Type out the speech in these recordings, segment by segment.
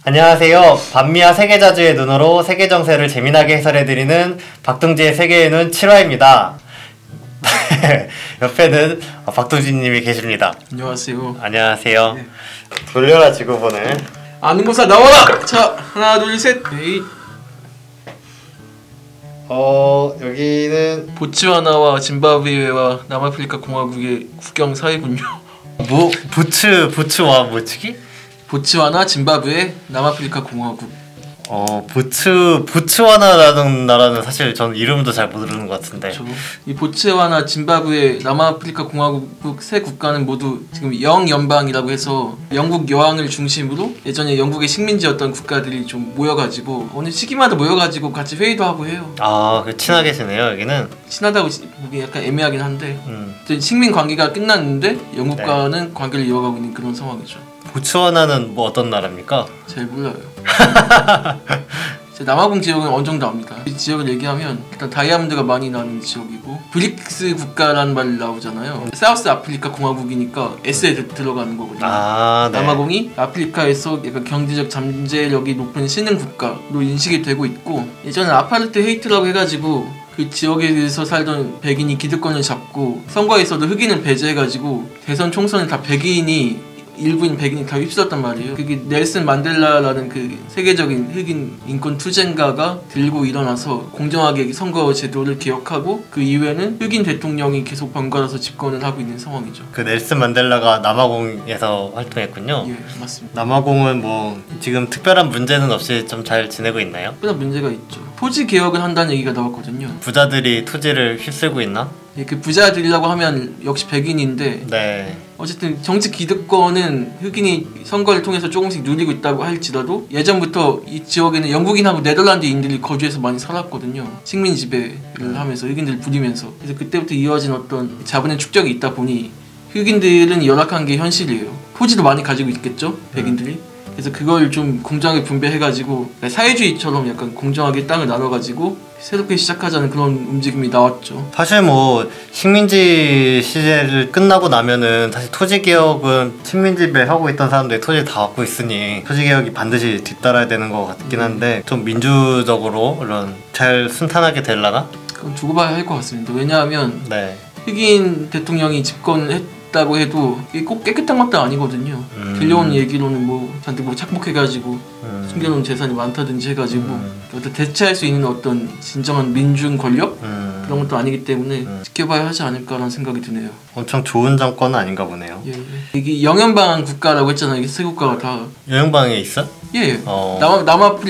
안녕하세요. 반미와 세계자주의 눈으로 세계 정세를 재미나게 해설해드리는 박동지의 세계의 눈 7화입니다. 옆에는 박동진님이 계십니다. 안녕하세요. 안녕하세요. 네. 돌려라 지구본을. 아는 거사 나와라! 자, 하나 둘 셋. 에이. 여기는 보츠와나와 짐바브웨와 남아프리카 공화국의 국경 사이군요. 부츠와 뭐지기? 보츠와나, 짐바브웨, 남아프리카 공화국. 보츠와나라는 나라는 사실 전 이름도 잘 모르는 것 같은데. 이 보츠와나, 짐바브웨, 남아프리카 공화국 세 국가는 모두 지금 영연방이라고 해서 영국 여왕을 중심으로 예전에 영국의 식민지였던 국가들이 좀 모여가지고 어느 시기마다 모여가지고 같이 회의도 하고 해요. 그 친하게 지내요 여기는? 친하다고 보기 약간 애매하긴 한데 식민 관계가 끝났는데 영국과는 관계를 이어가고 있는 그런 상황이죠. 보츠와나는 뭐 어떤 나라입니까? 잘 몰라요. 남아공 지역은 어느 정도 압니다. 이 지역을 얘기하면 일단 다이아몬드가 많이 나는 지역이고 브릭스 국가라는 말이 나오잖아요. 사우스 아프리카 공화국이니까 S에 들어가는 거거든요. 네. 남아공이 아프리카에서 약간 경제적 잠재력이 높은 신흥 국가로 인식이 되고 있고 예전에 아파르트헤이트라고 해가지고 그 지역에서 살던 백인이 기득권을 잡고 선거에서도 흑인을 배제해가지고 대선 총선을 다 일부인 백인이 다 휩쓸었단 말이에요. 그게 넬슨 만델라라는 그 세계적인 흑인 인권 투쟁가가 들고 일어나서 공정하게 선거 제도를 개혁하고 그 이후에는 흑인 대통령이 계속 번갈아서 집권을 하고 있는 상황이죠. 그 넬슨 만델라가 남아공에서 활동했군요. 예, 맞습니다. 남아공은 뭐 지금 특별한 문제는 없이 좀 잘 지내고 있나요? 특별한 문제가 있죠. 토지 개혁을 한다는 얘기가 나왔거든요. 부자들이 토지를 휩쓸고 있나? 예, 그 부자들이라고 하면 역시 백인인데 네. 어쨌든 정치 기득권은 흑인이 선거를 통해서 조금씩 누리고 있다고 할지라도 예전부터 이 지역에는 영국인하고 네덜란드인들이 거주해서 많이 살았거든요. 식민 지배를 하면서 흑인들을 부리면서. 그래서 그때부터 이어진 어떤 자본의 축적이 있다 보니 흑인들은 열악한 게 현실이에요. 토지도 많이 가지고 있겠죠, 백인들이. 그래서 그걸 좀 공정하게 분배해가지고 사회주의처럼 약간 공정하게 땅을 나눠가지고 새롭게 시작하자는 그런 움직임이 나왔죠. 사실 뭐 식민지 시대를 끝나고 나면은 사실 토지 개혁은 식민지 지배하고 있던 사람들이 토지를 다 갖고 있으니 토지 개혁이 반드시 뒤따라야 되는 것 같긴 한데 좀 민주적으로 이런 잘 순탄하게 되려나? 그건 두고 봐야 할 것 같습니다. 왜냐하면 네. 흑인 대통령이 집권했다고 해도 이게 꼭 깨끗한 것도 아니거든요. 들려오는 얘기로는 뭐 잔뜩 뭐 착복해가지고 숨겨놓은 재산이 많다든지 해가지고 어떤 대체할 수 있는 어떤 진정한 민중 권력 그런 것도 아니기 때문에 지켜봐야 하지 않을까라는 생각이 드네요. 엄청 좋은 정권은 아닌가 보네요. 예. 이게 영연방 국가라고 했잖아요. 이게 세 국가가 다 영연방에 있어? 예.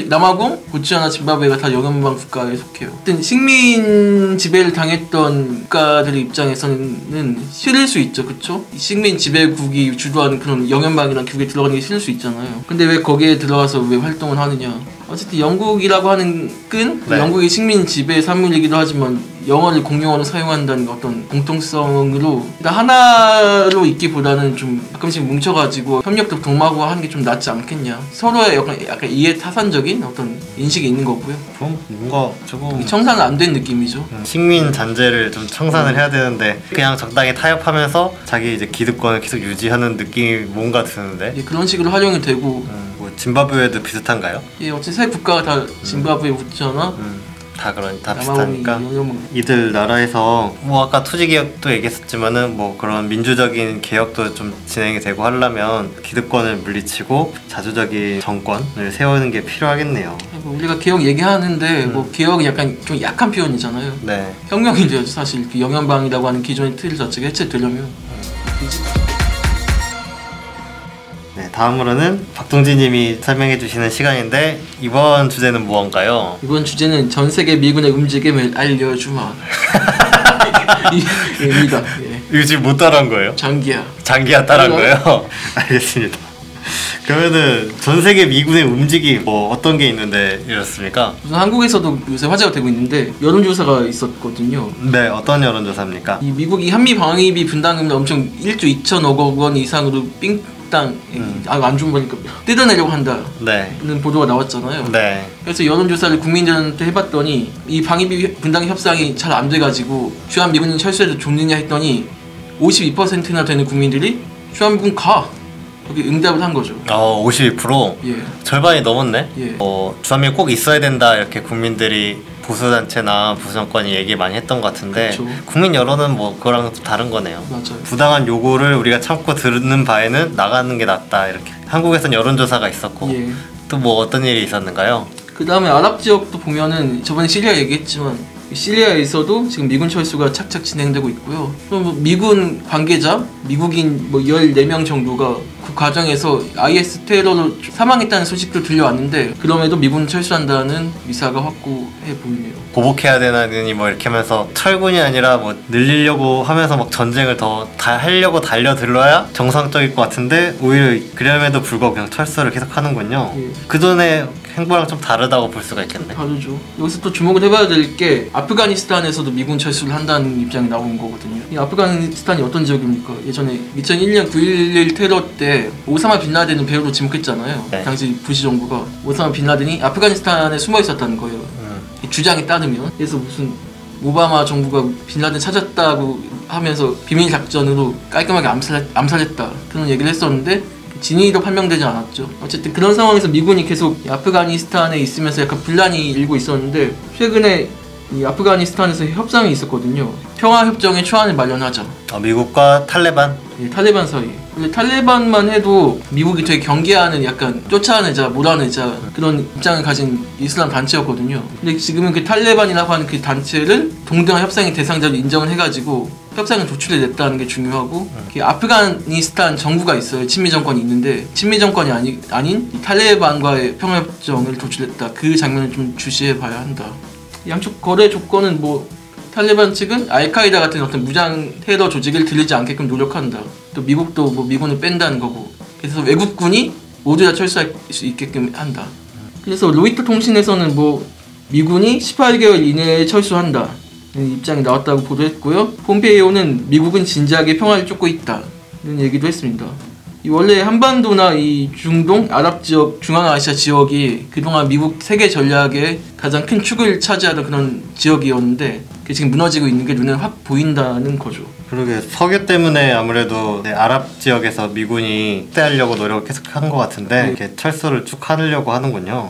남아공, 보츠와나, 짐바브웨가 다 영연방 국가에 속해요. 어떤 식민 지배를 당했던 국가들의 입장에서는 싫을 수 있죠, 그쵸? 식민 지배국이 주도하는 그런 영연방이라는 기구에 들어가는 게 싫을 수 있잖아요. 근데 왜 거기에 들어가서 왜 활동을 하느냐? 어쨌든 영국이라고 하는 끈, 네. 영국의 식민 지배 산물이기도 하지만 영어를 공용어로 사용한다는 어떤 공통성으로 일단 하나로 있기보다는 좀 가끔씩 뭉쳐가지고 협력도 동마고 하는 게 좀 낫지 않겠냐. 서로의 약간 이해 타산적인 어떤 인식이 있는 거고요. 좀 뭔가 조금 청산은 안 된 느낌이죠. 식민 잔재를 좀 청산을 해야 되는데 그냥 적당히 타협하면서 자기 이제 기득권을 계속 유지하는 느낌이 뭔가 드는데. 예, 그런 식으로 활용이 되고 뭐 짐바브웨도 비슷한가요? 예, 어쨌든 세 국가가 다 짐바브웨, 보츠와나 다 비슷하니까 이들 나라에서 뭐 아까 토지 개혁도 얘기했었지만은 뭐 그런 민주적인 개혁도 좀 진행이 되고 하려면 기득권을 물리치고 자주적인 정권을 세우는 게 필요하겠네요. 뭐 우리가 개혁 얘기하는데 뭐 개혁은 약간 좀 약한 표현이잖아요. 네. 혁명이 돼야죠. 사실 그 영연방이라고 하는 기존의 틀 자체가 해체되려면. 네, 다음으로는 박동진님이 설명해 주시는 시간인데 이번 주제는 무언가요? 이번 주제는 전 세계 미군의 움직임을 알려주마. 입니다. 예. 이거 지금 못 따라한 거예요? 장기야 따라한 거예요? 알겠습니다. 그러면은 전 세계 미군의 움직임 뭐 어떤 게 있는데 이렇습니까? 우선 한국에서도 요새 화제가 되고 있는데 여론조사가 있었거든요. 네, 어떤 여론조사입니까? 이 미국이 한미 방위비 분담금을 엄청 1조 2천억 원 이상으로 안 좋은 거니까 뜯어내려고 한다는 보도가 나왔잖아요. 네. 그래서 여론조사를 국민들한테 해봤더니 이 방위비 분담 협상이 잘 안 돼가지고 주한미군이 철수해도 좋느냐 했더니 52%나 되는 국민들이 주한미군 가! 거기 응답을 한 거죠. 52%? 예. 절반이 넘었네? 예. 주한미군 꼭 있어야 된다 이렇게 국민들이 보수단체나 보수정권이 얘기 많이 했던 것 같은데 그쵸. 국민 여론은 뭐 그거랑 좀 다른 거네요. 맞아요. 부당한 요구를 우리가 참고 듣는 바에는 나가는 게 낫다 이렇게. 한국에선 여론조사가 있었고 예. 또 뭐 어떤 일이 있었는가요? 그 다음에 아랍 지역도 보면은 저번에 시리아 얘기했지만 시리아에서도 지금 미군 철수가 착착 진행되고 있고요. 또 미군 관계자, 미국인 뭐 14명 정도가 그 과정에서 IS 테러로 사망했다는 소식도 들려왔는데 그럼에도 미군 철수한다는 미사가 확고해 보이네요. 보복해야 되나니 뭐 이렇게 하면서 철군이 아니라 뭐 늘리려고 하면서 막 전쟁을 더 하려고 달려들어야 정상적일 것 같은데 오히려 그럼에도 불구하고 그냥 철수를 계속 하는군요. 예. 그전에 행보랑 좀 다르다고 볼 수가 있겠네. 다르죠. 여기서 또 주목을 해봐야 될 게 아프가니스탄에서도 미군 철수를 한다는 입장이 나온 거거든요. 이 아프가니스탄이 어떤 지역입니까? 예전에 2001년 9.11 테러 때 오사마 빈라덴은 배우로 지목했잖아요. 네. 당시 부시 정부가 오사마 빈라덴이 아프가니스탄에 숨어 있었다는 거예요. 이 주장에 따르면. 그래서 무슨 오바마 정부가 빈라덴 찾았다고 하면서 비밀 작전으로 깔끔하게 암살했다 그런 얘기를 했었는데 진위도 판명되지 않았죠. 어쨌든 그런 상황에서 미군이 계속 아프가니스탄에 있으면서 약간 분란이 일고 있었는데 최근에 이 아프가니스탄에서 협상이 있었거든요. 평화협정의 초안을 마련하자. 미국과 탈레반? 예, 탈레반 사이. 근데 탈레반만 해도 미국이 되게 경계하는 약간 쫓아내자, 몰아내자 그런 입장을 가진 이슬람 단체였거든요. 근데 지금은 그 탈레반이라고 하는 그 단체를 동등한 협상의 대상자로 인정을 해가지고 협상을 도출해 냈다는 게 중요하고 아프가니스탄 정부가 있어요. 친미 정권이 있는데 친미 정권이 아닌 이 탈레반과의 평화협정을 도출했다. 그 장면을 좀 주시해 봐야 한다. 양쪽 거래 조건은 뭐 탈레반 측은 알카이다 같은 어떤 무장 테러 조직을 들리지 않게끔 노력한다. 또 미국도 뭐 미군을 뺀다는 거고. 그래서 외국군이 모두 다 철수할 수 있게끔 한다. 그래서 로이터 통신에서는 뭐 미군이 18개월 이내에 철수한다. 입장이 나왔다고 보도했고요. 폼페이오는 미국은 진지하게 평화를 쫓고 있다. 이런 얘기도 했습니다. 원래 한반도나 이 중동, 아랍 지역, 중앙아시아 지역이 그동안 미국 세계 전략의 가장 큰 축을 차지하던 그런 지역이었는데 그게 지금 무너지고 있는 게 눈에 확 보인다는 거죠. 그러게 석유 때문에 아무래도 아랍 지역에서 미군이 확대하려고 노력을 계속 한 것 같은데 이렇게 철수를 쭉 하려고 하는군요.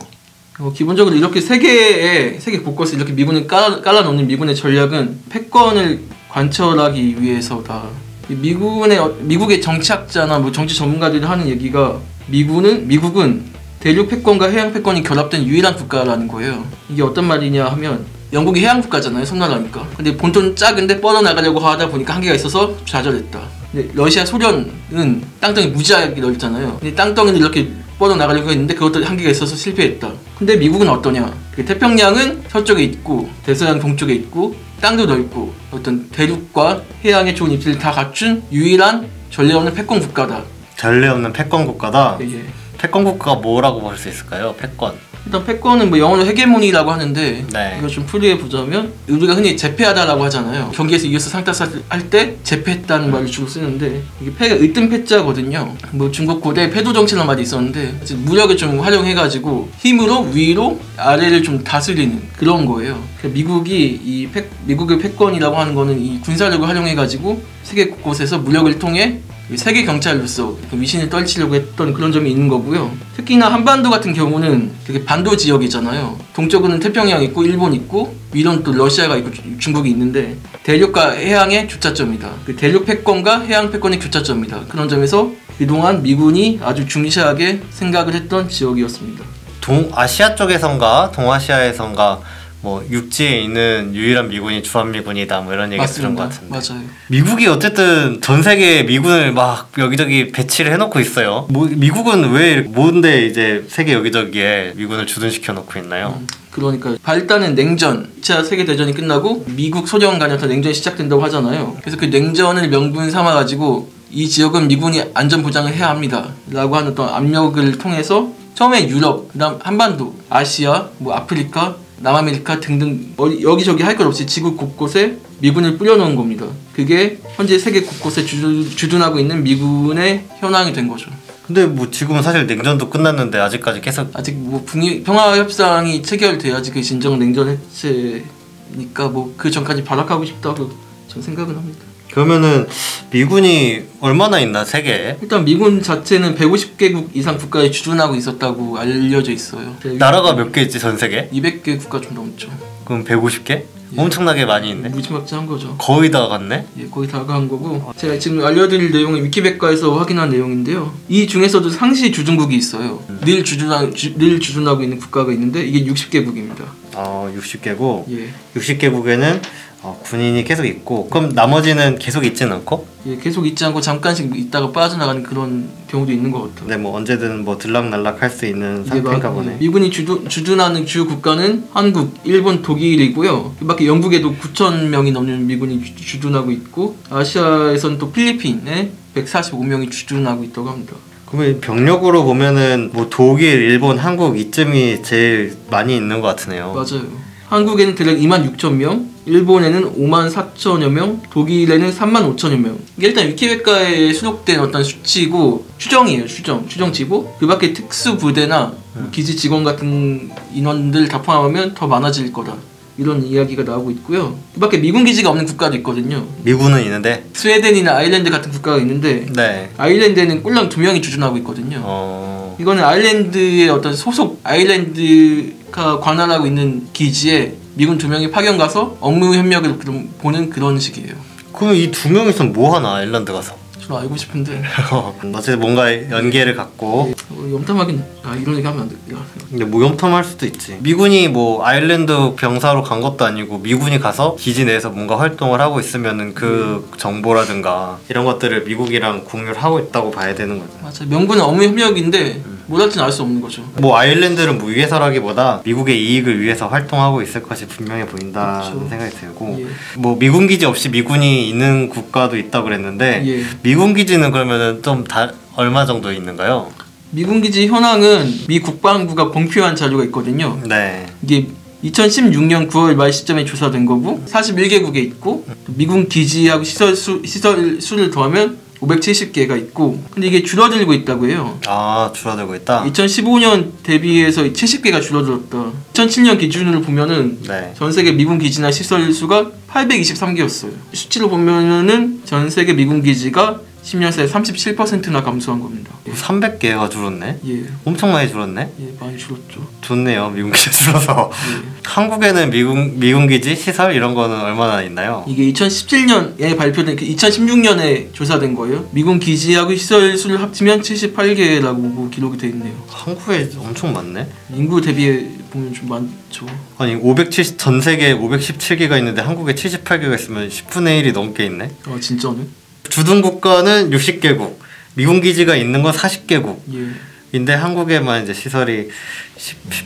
기본적으로 이렇게 세계 곳곳에 이렇게 미군을 깔아놓는 미군의 전략은 패권을 관철하기 위해서다. 미국의 정치학자나 뭐 정치 전문가들이 하는 얘기가 미국은 대륙 패권과 해양 패권이 결합된 유일한 국가라는 거예요. 이게 어떤 말이냐 하면 영국이 해양 국가잖아요, 섬나라니까. 근데 본토는 작은데 뻗어나가려고 하다 보니까 한계가 있어서 좌절했다. 근데 러시아, 소련은 땅덩이 무지하게 넓잖아요. 근데 땅덩이를 이렇게 뻗어나가려고 했는데 그것도 한계가 있어서 실패했다. 근데 미국은 어떠냐? 태평양은 서쪽에 있고 대서양 동쪽에 있고 땅도 넓고 어떤 대륙과 해양의 좋은 입지를 다 갖춘 유일한 전례 없는 패권 국가다. 전례 없는 패권 국가다? 예. 패권 국가가 뭐라고 볼 수 있을까요? 패권. 일단 패권은 뭐 영어로 헤게모니라고 하는데 네. 이거 좀 풀이해 보자면 우리가 흔히 제패하다라고 하잖아요. 경기에서 이겨서 상따살 할 때 제패했다는 말을 주로 쓰는데 이게 패가 으뜸 패자거든요. 뭐 중국 고대 패도 정치라는 말이 있었는데 무력을 좀 활용해가지고 힘으로 위로 아래를 좀 다스리는 그런 거예요. 미국이 미국의 패권이라고 하는 거는 이 군사력을 활용해가지고 세계 곳곳에서 무력을 통해 세계 경찰로서 위신을 떨치려고 했던 그런 점이 있는 거고요. 특히나 한반도 같은 경우는 되게 반도 지역이잖아요. 동쪽은 태평양 있고 일본 있고 위로는 또 러시아가 있고 중국이 있는데 대륙과 해양의 교차점이다. 그 대륙 패권과 해양 패권의 교차점이다. 그런 점에서 그동안 미군이 아주 중시하게 생각을 했던 지역이었습니다. 동아시아 쪽에선가 동아시아에선가 뭐 육지에 있는 유일한 미군이 주한미군이다 뭐 이런 얘기 들은 것 같은데. 맞아요. 미국이 어쨌든 전 세계에 미군을 막 여기저기 배치를 해놓고 있어요. 미국은 왜 뭔데 이제 세계 여기저기에 미군을 주둔시켜 놓고 있나요? 그러니까 발단은 냉전, 2차 세계대전이 끝나고 미국, 소련 간에 더 냉전이 시작된다고 하잖아요. 그래서 그 냉전을 명분 삼아가지고 이 지역은 미군이 안전보장을 해야 합니다 라고 하는 어떤 압력을 통해서 처음에 유럽, 그 다음 한반도, 아시아, 뭐 아프리카, 남아메리카 등등 여기저기 할 것 없이 지구 곳곳에 미군을 뿌려놓은 겁니다. 그게 현재 세계 곳곳에 주둔하고 있는 미군의 현황이 된 거죠. 근데 뭐 지금은 사실 냉전도 끝났는데 아직까지 계속 아직 뭐 평화 협상이 체결돼야지 그 진정 냉전 해체니까 뭐 그 전까지 발악하고 싶다고 전 생각은 합니다. 그러면은 미군이 얼마나 있나 세계에? 일단 미군 자체는 150개국 이상 국가에 주둔하고 있었다고 알려져 있어요. 나라가 몇 개 있지 전 세계? 200개 국가 좀 넘죠. 그럼 150개? 예. 엄청나게 많이 있네. 무지막지한 거죠. 거의 다 갔네. 예, 거의 다 간 거고 제가 지금 알려드릴 내용은 위키백과에서 확인한 내용인데요. 이 중에서도 상시 주둔국이 있어요. 늘 주둔하고 있는 국가가 있는데 이게 60개국입니다. 60개국. 예. 60개국에는 군인이 계속 있고 그럼 나머지는 계속 있진 않고? 예, 계속 있지 않고 잠깐씩 있다가 빠져나가는 그런 경우도 있는 것 같아요. 네, 뭐 언제든 뭐 들락날락 할 수 있는 상태인가 보네. 미군이 주둔하는 주요 국가는 한국, 일본, 독일이고요. 그 밖에 영국에도 9,000명이 넘는 미군이 주둔하고 있고 아시아에서는 또 필리핀에 145명이 주둔하고 있다고 합니다. 그러면 병력으로 보면은 뭐 독일, 일본, 한국 이쯤이 제일 많이 있는 것 같으네요. 맞아요. 한국에는 대략 26,000명, 일본에는 54,000여 명, 독일에는 35,000여 명. 이게 일단 위키백과에 수록된 어떤 수치고 추정이에요. 추정치고 그 밖에 특수부대나 기지 직원 같은 인원들 다 포함하면 더 많아질 거다. 이런 이야기가 나오고 있고요. 그 밖에 미군 기지가 없는 국가도 있거든요. 미군은 있는데? 스웨덴이나 아일랜드 같은 국가가 있는데 네. 아일랜드에는 꿀랑 2명이 주둔하고 있거든요. 이거는 아일랜드의 어떤 소속 아일랜드가 관할하고 있는 기지에 미군 2명이 파견 가서 업무 협력을 보는 그런 식이에요. 그럼 이 2명이서 뭐 하나 아일랜드 가서? 저는 알고 싶은데 어쨌든 뭔가 연계를 갖고 염탐하긴 이런 얘기 하면 안 돼. 근데 뭐 염탐할 수도 있지. 미군이 뭐 아일랜드 병사로 간 것도 아니고 미군이 가서 기지 내에서 뭔가 활동을 하고 있으면은 그 정보라든가 이런 것들을 미국이랑 공유를 하고 있다고 봐야 되는 거죠. 맞아. 명분은 업무 협력인데 뭘 할지는 알 수 없는 거죠. 뭐 아일랜드를 뭐 위해서라기보다 미국의 이익을 위해서 활동하고 있을 것이 분명해 보인다는 그렇죠. 생각이 들고 예. 뭐 미군 기지 없이 미군이 있는 국가도 있다고 그랬는데 예. 미군 기지는 그러면은 좀 얼마 정도 있는가요? 미군 기지 현황은 미 국방부가 공표한 자료가 있거든요. 네. 이게 2016년 9월 말 시점에 조사된 거고 41개국에 있고 미군 기지하고 시설 수를 더하면 570개가 있고 근데 이게 줄어들고 있다고 해요. 줄어들고 있다? 2015년 대비해서 70개가 줄어들었다. 2007년 기준으로 보면은 네. 전 세계 미군 기지나 시설 수가 823개였어요. 수치로 보면은 전 세계 미군 기지가 10년 사이에 37%나 감소한 겁니다. 300개가 줄었네? 예. 엄청 많이 줄었네? 예, 많이 줄었죠. 좋네요, 미군 기지 줄어서. 예. 한국에는 미군 기지 시설 이런 거는 얼마나 있나요? 이게 2017년에 발표된 2016년에 조사된 거예요. 미군 기지하고 시설 수를 합치면 78개라고 기록이 돼 있네요. 한국에 엄청 많네. 인구 대비해 보면 좀 많죠. 아니 전 세계에 517개가 있는데 한국에 78개가 있으면 10분의 1이 넘게 있네. 진짜네? 주둔 국가는 60개국, 미군 기지가 있는 건 40개국. 예. 인데 한국에만 이제 시설이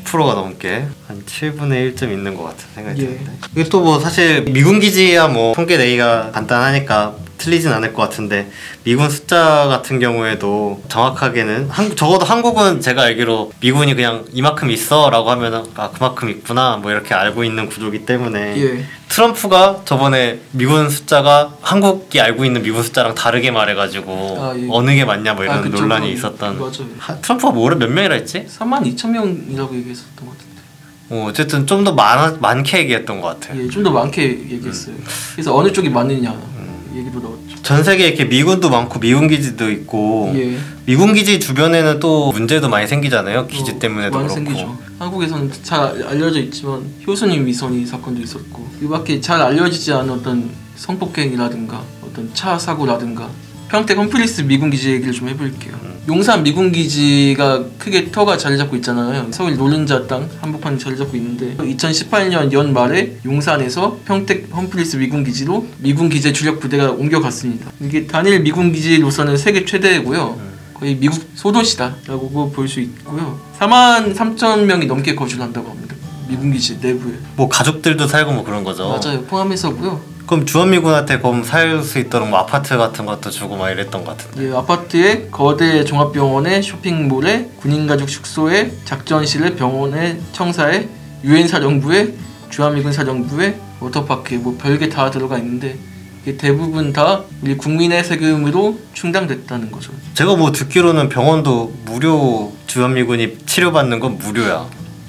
10%가 넘게 한 7분의 1쯤 있는 것 같은 생각이 드는데 이게 또 뭐 사실 미군 기지야 뭐 통계 내기가 간단하니까 틀리진 않을 것 같은데 미군 숫자 같은 경우에도 정확하게는 적어도 한국은 제가 알기로 미군이 그냥 이만큼 있어 라고 하면은 그만큼 있구나 뭐 이렇게 알고 있는 구조기 때문에 예. 트럼프가 저번에 미군 숫자가 한국이 알고 있는 미군 숫자랑 다르게 말해가지고 예. 어느 게 맞냐 뭐 이런 그쵸. 논란이 있었던. 맞아요. 트럼프가 뭐래 몇 명이라 했지? 32,000명이라고 얘기했었던 것 같은데. 어쨌든 좀 더 많게 얘기했던 것 같아요. 예, 좀 더 많게 얘기했어요. 그래서 어느 쪽이 맞느냐 얘기도 나왔죠. 전 세계에 이렇게 미군도 많고 미군 기지도 있고 예. 미군 기지 주변에는 또 문제도 많이 생기잖아요. 기지 때문에도 많이 그렇고. 생기죠. 한국에서는 잘 알려져 있지만 효순이 미선이 사건도 있었고 이밖에 잘 알려지지 않은 어떤 성폭행이라든가 어떤 차 사고라든가 평택 험프리스 미군 기지 얘기를 좀 해볼게요. 용산 미군 기지가 크게 터가 자리 잡고 있잖아요. 서울 노른자 땅 한복판에 자리 잡고 있는데 2018년 연말에 용산에서 평택 험프리스 미군 기지로 미군 기지의 주력 부대가 옮겨갔습니다. 이게 단일 미군 기지로서는 세계 최대고요. 거의 미국 소도시다라고 볼 수 있고요. 43,000명이 넘게 거주를 한다고 합니다. 미군 기지 내부에. 뭐 가족들도 살고 뭐 그런 거죠. 맞아요. 포함해서고요. 그럼 주한미군한테 그럼 살 수 있도록 뭐 아파트 같은 것도 주고 막 이랬던 것 같은데. 예, 아파트에 거대 종합병원에 쇼핑몰에 군인가족 숙소에 작전실에 병원에 청사에 유엔 사령부에 주한미군 사령부에 워터파크에 뭐 별게 다 들어가 있는데 이게 대부분 다 우리 국민의 세금으로 충당됐다는 거죠. 제가 뭐 듣기로는 병원도 무료 주한미군이 치료받는 건 무료야.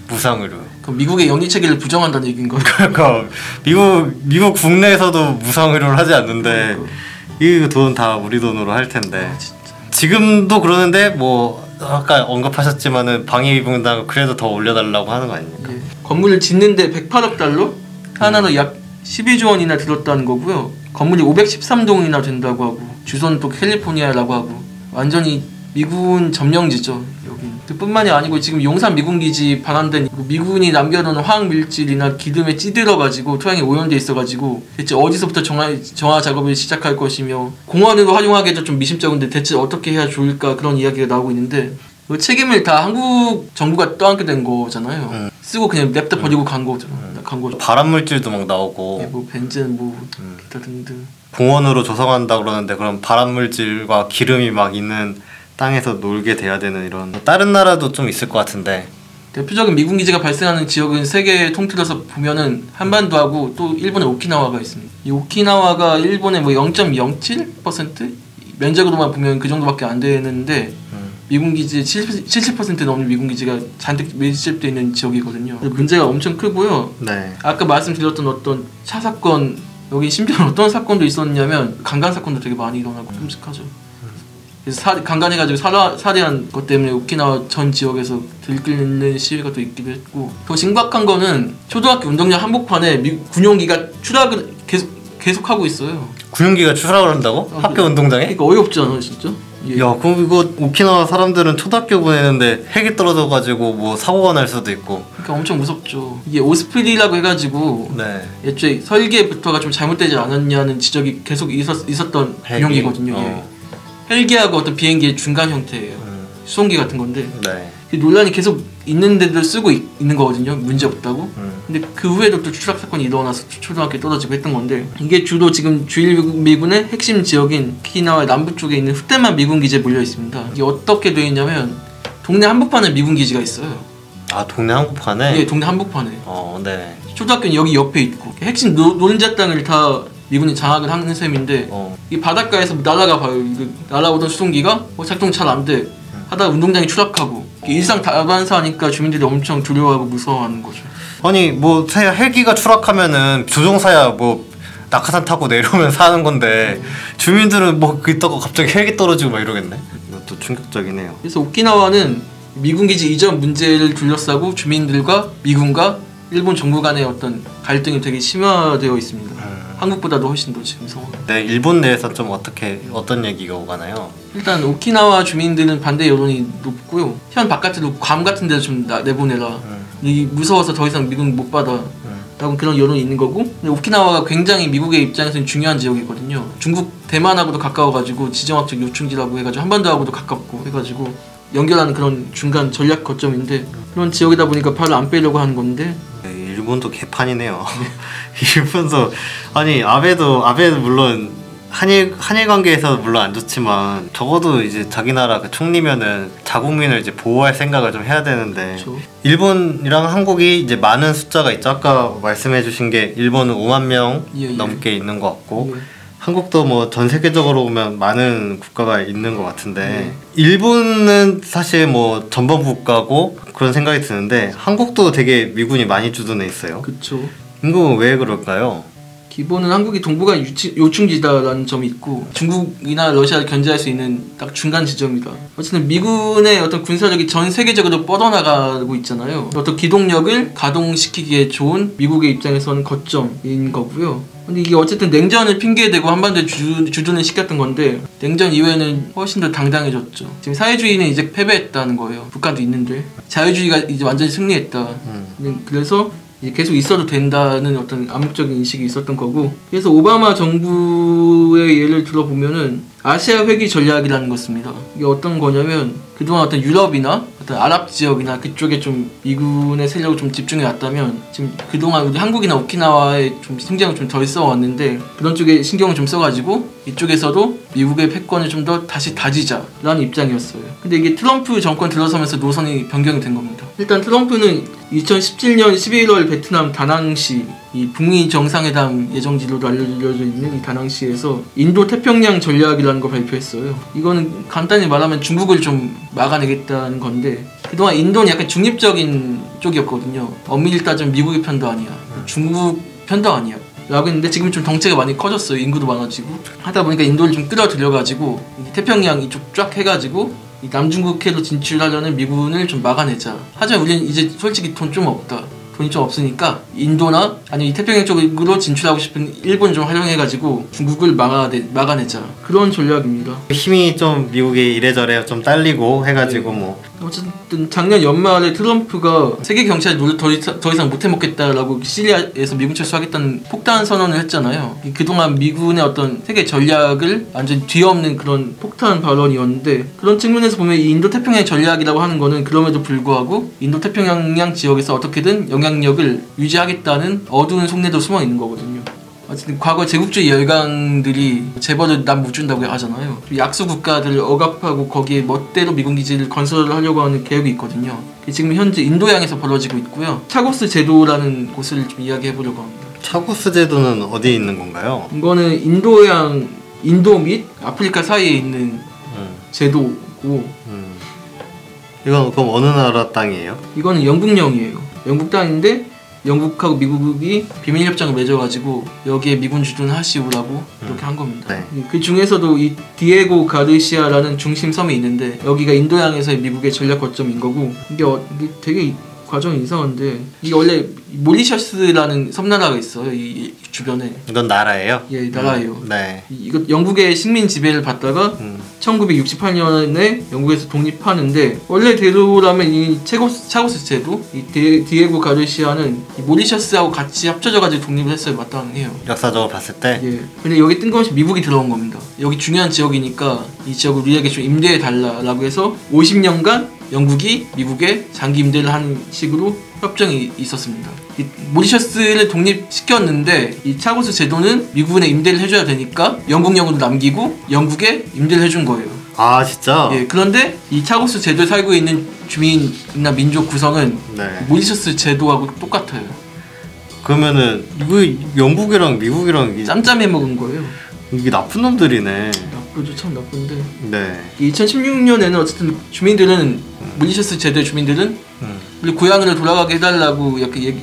무상으로. 그럼 미국의 영리 체계를 부정한다는 얘기인 거예요. 그러니까 미국 국내에서도 무상 의료를 하지 않는데 이 돈 다 우리 돈으로 할 텐데. 진짜. 지금도 그러는데 뭐 아까 언급하셨지만은 방위비분담 그래도 더 올려달라고 하는 거 아닙니까? 예. 건물을 짓는데 108억 달러? 하나로 약 12조 원이나 들었다는 거고요. 건물이 513동이나 된다고 하고 주소는 또 캘리포니아라고 하고 완전히 미군 점령지죠. 여기. 그뿐만이 아니고 지금 용산 미군기지 반환된 미군이 남겨놓은 화학물질이나 기름에 찌들어가지고 토양에 오염돼 있어가지고 대체 어디서부터 정화 작업을 시작할 것이며 공원으로 활용하기도 좀 미심쩍은데 대체 어떻게 해야 좋을까 그런 이야기가 나오고 있는데 그 책임을 다 한국 정부가 떠안게 된 거잖아요. 쓰고 그냥 냅다 버리고 간 거잖아. 간 거죠. 발암물질도 막 나오고 예, 뭐 벤젠 뭐 기타 등등. 공원으로 조성한다 그러는데 그럼 발암물질과 기름이 막 있는 땅에서 놀게 돼야 되는 이런 다른 나라도 좀 있을 것 같은데 대표적인 미군 기지가 발생하는 지역은 세계 통틀어서 보면은 한반도하고 또 일본의 오키나와가 있습니다. 이 오키나와가 일본의 뭐 0.07% 면적으로만 보면 그 정도밖에 안 되는데 미군 기지의 70% 넘는 미군 기지가 잔뜩 밀집되어 있는 지역이거든요. 문제가 엄청 크고요. 네. 아까 말씀드렸던 어떤 차 사건 여기 심지어 어떤 사건도 있었냐면 강간 사건도 되게 많이 일어나고 끔찍하죠. 그래서 강간해가지고 살해한 것 때문에 오키나와 전 지역에서 들끓는 시위가 또 있기도 했고 더 심각한 거는 초등학교 운동장 한복판에 군용기가 추락을 계속하고 있어요. 군용기가 추락을 한다고? 학교 운동장에? 그러니까 어이없지 않아 진짜? 예. 야 그럼 이거 오키나와 사람들은 초등학교 보내는데 핵이 떨어져가지고 뭐 사고가 날 수도 있고 그러니까 엄청 무섭죠. 이게 오스프리라고 해가지고 네. 애초에 설계부터가 좀 잘못되지 않았냐는 지적이 계속 있었던 군용기거든요. 예. 헬기하고 어떤 비행기의 중간 형태예요. 수송기 같은 건데 네. 논란이 계속 있는데도 쓰고 있는 거거든요. 문제 없다고. 근데 그 후에도 또 추락 사건이 일어나서 초등학교에 떨어지고 했던 건데 이게 주로 지금 주일 미군의 핵심 지역인 오키나와 남부 쪽에 있는 흑대만 미군 기지에 몰려 있습니다. 이게 어떻게 되어 있냐면 동네 한복판에 미군 기지가 있어요. 아 동네 한복판에? 네, 동네 한복판에. 네. 초등학교는 여기 옆에 있고 핵심 노른자 땅을 다 미군이 장악을 하는 셈인데 이 바닷가에서 날아가 봐요. 이거 날아오던 수송기가 작동 잘 안 돼. 하다가 운동장이 추락하고 일상 다반사하니까 주민들이 엄청 두려워하고 무서워하는 거죠. 아니 뭐 헬기가 추락하면은 조종사야 뭐 낙하산 타고 내려오면 사는 건데 주민들은 뭐 있다가 갑자기 헬기 떨어지고 막 이러겠네. 이것도 충격적이네요. 그래서 오키나와는 미군기지 이전 문제를 둘러싸고 주민들과 미군과 일본 정부 간의 어떤 갈등이 되게 심화되어 있습니다. 한국보다도 훨씬 더 지금 상황. 네, 일본 내에서 좀 어떤 얘기가 오가나요? 일단 오키나와 주민들은 반대 여론이 높고요. 현 바깥으로 괌 같은 데서 좀 내보내라. 이 무서워서 더 이상 미군 못 받아. 라고 그런 여론이 있는 거고. 근데 오키나와가 굉장히 미국의 입장에서는 중요한 지역이거든요. 중국 대만하고도 가까워가지고 지정학적 요충지라고 해가지고 한반도하고도 가깝고 해가지고 연결하는 그런 중간 전략 거점인데 그런 지역이다 보니까 발을 안 빼려고 하는 건데. 네, 일본도 개판이네요. 일본도 아니 아베도 물론 한일 관계에서 물론 안 좋지만 적어도 이제 자기 나라 그 총리면은 자국민을 이제 보호할 생각을 좀 해야 되는데 그렇죠. 일본이랑 한국이 이제 많은 숫자가 있죠. 아까 말씀해주신 게 일본은 5만 명 넘게 있는 것 같고 한국도 뭐 전 세계적으로 보면 많은 국가가 있는 것 같은데 일본은 사실 뭐 전범 국가고 그런 생각이 드는데 한국도 되게 미군이 많이 주둔해 있어요. 그렇죠. 이건 왜 그럴까요? 기본은 한국이 동북아 요충지다라는 점이 있고 중국이나 러시아를 견제할 수 있는 딱 중간 지점이다. 어쨌든 미군의 어떤 군사력이 전 세계적으로 뻗어나가고 있잖아요. 어떤 기동력을 가동시키기에 좋은 미국의 입장에서는 거점인 거고요. 근데 이게 어쨌든 냉전을 핑계대고 한반도에 주둔을 시켰던 건데 냉전 이후에는 훨씬 더 당당해졌죠. 지금 사회주의는 이제 패배했다는 거예요. 북한도 있는데 자유주의가 이제 완전히 승리했다. 그래서 이제 계속 있어도 된다는 어떤 암묵적인 인식이 있었던 거고 그래서 오바마 정부의 예를 들어보면은 아시아 회귀 전략이라는 것입니다. 이게 어떤 거냐면 그동안 어떤 유럽이나 어떤 아랍 지역이나 그쪽에 좀 미군의 세력을 좀 집중해 왔다면 지금 그동안 우리 한국이나 오키나와에 좀 신경을 좀 덜 써왔는데 그런 쪽에 신경을 좀 써가지고 이쪽에서도 미국의 패권을 좀 더 다시 다지자라는 입장이었어요. 근데 이게 트럼프 정권 들어서면서 노선이 변경이 된 겁니다. 일단 트럼프는 2017년 11월 베트남 다낭시 이 북미 정상회담 예정지로도 알려져 있는 이 다낭시에서 인도 태평양 전략이라는 걸 발표했어요. 이거는 간단히 말하면 중국을 좀 막아내겠다는 건데 그동안 인도는 약간 중립적인 쪽이었거든요. 엄밀히 따지면 미국의 편도 아니야. 중국 편도 아니야. 라고 했는데 지금 좀 덩치가 많이 커졌어요. 인구도 많아지고 하다 보니까 인도를 좀 끌어들여가지고 태평양 이쪽 쫙 해가지고 이 남중국해로 진출하려는 미군을 좀 막아내자. 하지만 우리는 이제 솔직히 돈 좀 없다. 돈이 좀 없으니까 인도나 아니면 이 태평양 쪽으로 진출하고 싶은 일본 좀 활용해가지고 중국을 막아내자. 그런 전략입니다. 힘이 좀 미국이 이래저래 좀 딸리고 해가지고 뭐 어쨌든 작년 연말에 트럼프가 세계 경찰 노릇 더 이상 못 해먹겠다라고 시리아에서 미군 철수하겠다는 폭탄 선언을 했잖아요. 그동안 미군의 어떤 세계 전략을 완전히 뒤엎는 그런 폭탄 발언이었는데 그런 측면에서 보면 이 인도 태평양 전략이라고 하는 거는 그럼에도 불구하고 인도 태평양 지역에서 어떻게든 영향력을 유지하겠다는 어두운 속내도 숨어 있는 거거든요. 어쨌든 과거 제국주의 열강들이 재벌을 남 못 준다고 하잖아요. 약소 국가들을 억압하고 거기에 멋대로 미군 기지를 건설하려고 하는 계획이 있거든요. 지금 현재 인도양에서 벌어지고 있고요. 차고스 제도라는 곳을 좀 이야기해 보려고 합니다. 차고스 제도는 어디에 있는 건가요? 이거는 인도 및 아프리카 사이에 있는 제도고 이건 그럼 어느 나라 땅이에요? 이거는 영국령이에요. 영국 땅인데 영국하고 미국이 비밀협정을 맺어가지고 여기에 미군 주둔 하시오라고 이렇게 한 겁니다. 네. 그 중에서도 이 디에고 가르시아라는 중심 섬이 있는데 여기가 인도양에서의 미국의 전략 거점인 거고 이게 되게 과정이 이상한데 이게 원래 모리셔스라는 섬나라가 있어요. 이 주변에. 이건 나라예요? 예, 나라예요. 네. 이거 영국의 식민 지배를 받다가 1968년에 영국에서 독립하는데 원래대로라면 이 차고스 제도, 이 디에고 가르시아는 이 모리셔스하고 같이 합쳐져가지고 독립을 했어요. 마땅해요. 역사적으로 봤을 때? 예. 근데 여기 뜬금없이 미국이 들어온 겁니다. 여기 중요한 지역이니까 이 지역을 우리에게 좀 임대해 달라라고 해서 50년간 영국이 미국에 장기 임대를 하는 식으로 협정이 있었습니다. 이 모리셔스를 독립시켰는데 이 차고스 제도는 미국에 임대를 해줘야 되니까 영국령으로 남기고 영국에 임대를 해준 거예요. 아 진짜? 예. 그런데 이 차고스 제도에 살고 있는 주민이나 민족 구성은 네. 모리셔스 제도하고 똑같아요. 그러면은 왜 영국이랑 미국이랑 짬짬해 먹은 거예요. 이게 나쁜 놈들이네. 나쁘죠. 참 나쁜데. 네. 2016년에는 어쨌든 주민들은 모리셔스 제도의 주민들은 우리 고향으로 돌아가게 해달라고 이렇게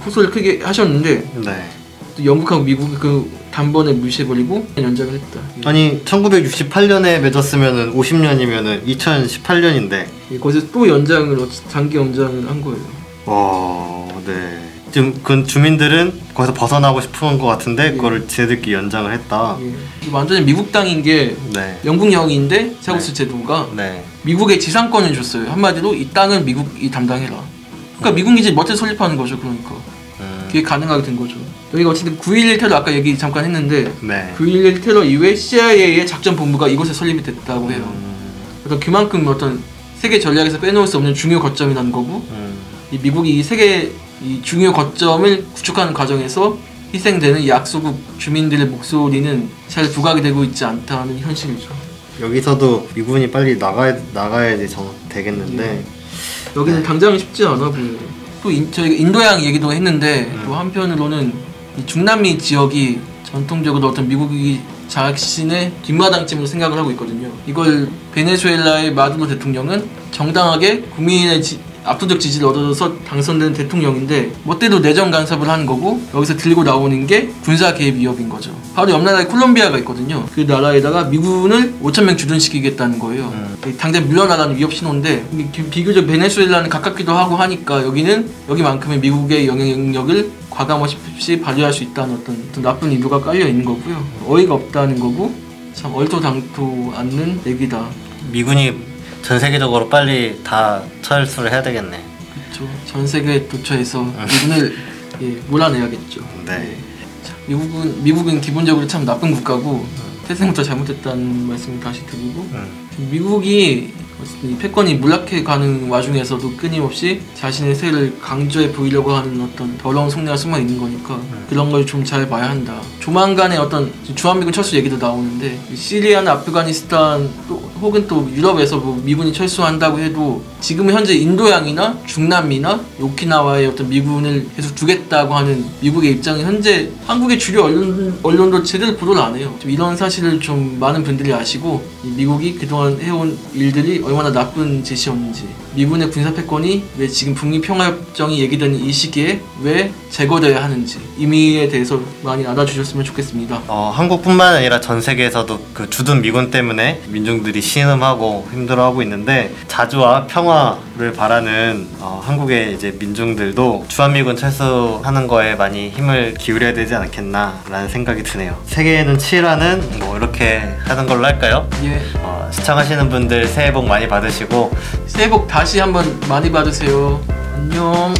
호소를 크게 하셨는데 네. 또 영국하고 미국이 그 단번에 무시해버리고 연장을 했다. 아니 1968년에 맺었으면은 50년이면은 2018년인데 거기서 또 연장을 장기 연장을 한 거예요. 와, 네. 지금 그 주민들은 거기서 벗어나고 싶은 것 같은데 그거를 쟤들끼리 연장을 했다. 예. 완전히 미국 땅인 게 네. 영국령인데 차고스 제도가 네. 미국의 지상권을 줬어요. 한마디로 이 땅은 미국이 담당해라. 그러니까 미국 기지 멋대로 설립하는 거죠. 그러니까 그게 가능하게 된 거죠. 여기가 어쨌든 9.11 테러 아까 얘기 잠깐 했는데 네. 9.11 테러 이후에 CIA의 작전 본부가 이곳에 설립이 됐다고 해요. 그래서 그만큼 어떤 세계 전략에서 빼놓을 수 없는 중요 거점이라는 거고 이 미국이 이 세계 이 중요 거점을 구축하는 과정에서 희생되는 이 약소국 주민들의 목소리는 잘 부각이 되고 있지 않다는 현실이죠. 여기서도 미군이 빨리 나가야지 되겠는데 여기는 당장은 쉽지 않아 보여요. 또 저희가 인도양 얘기도 했는데 또 한편으로는 이 중남미 지역이 전통적으로 어떤 미국이 자신의 뒷마당쯤으로 생각을 하고 있거든요. 이걸 베네수엘라의 마두로 대통령은 정당하게 국민의 압도적 지지를 얻어서 당선된 대통령인데 멋대로 내정 간섭을 하는 거고 여기서 들고 나오는 게 군사 개입 위협인 거죠. 바로 옆 나라에 콜롬비아가 있거든요. 그 나라에다가 미군을 5,000명 주둔시키겠다는 거예요. 당장 물러나라는 위협 신호인데 비교적 베네수엘라는 가깝기도 하고 하니까 여기만큼의 미국의 영향력을 과감없이 발휘할 수 있다는 어떤 나쁜 의도가 깔려 있는 거고요. 어이가 없다는 거고 참 얼토당토 않는 얘기다. 미군이 전 세계적으로 빨리 다 철수를 해야 되겠네. 그렇죠. 전 세계에 도처에서 미군을 몰아내야겠죠. 네. 자, 미국은 기본적으로 참 나쁜 국가고 태생부터 잘못했다는 말씀을 다시 드리고 미국이 이 패권이 몰락해 가는 와중에서도 끊임없이 자신의 세를 강조해 보이려고 하는 어떤 더러운 속내가 숨어 있는 거니까 그런 걸 좀 잘 봐야 한다. 조만간에 어떤 주한미군 철수 얘기도 나오는데 시리아나 아프가니스탄 또 혹은 또 유럽에서 뭐 미군이 철수한다고 해도 지금 현재 인도양이나 중남미나 오키나와에 어떤 미군을 계속 두겠다고 하는 미국의 입장은 현재 한국의 주류 언론도 제대로 보도를 안 해요. 좀 이런 사실을 좀 많은 분들이 아시고 이 미국이 그동안 해온 일들이 얼마나 나쁜 짓이었는지, 미군의 군사 패권이 왜 지금 북미 평화협정이 얘기되는 이 시기에 왜 제거되어야 하는지 의미에 대해서 많이 알아주셨으면 좋겠습니다. 한국뿐만 아니라 전 세계에서도 그 주둔 미군 때문에 민중들이 신음하고 힘들어하고 있는데, 자주와 평화를 바라는 한국의 이제 민중들도 주한미군 철수하는 거에 많이 힘을 기울여야 되지 않겠나라는 생각이 드네요. 세계에는 7화는 뭐 이렇게 하는 걸로 할까요? 예. 시청하시는 분들 새해 복 많이 받으시고 새해 복 다시 한번 많이 받으세요. 안녕.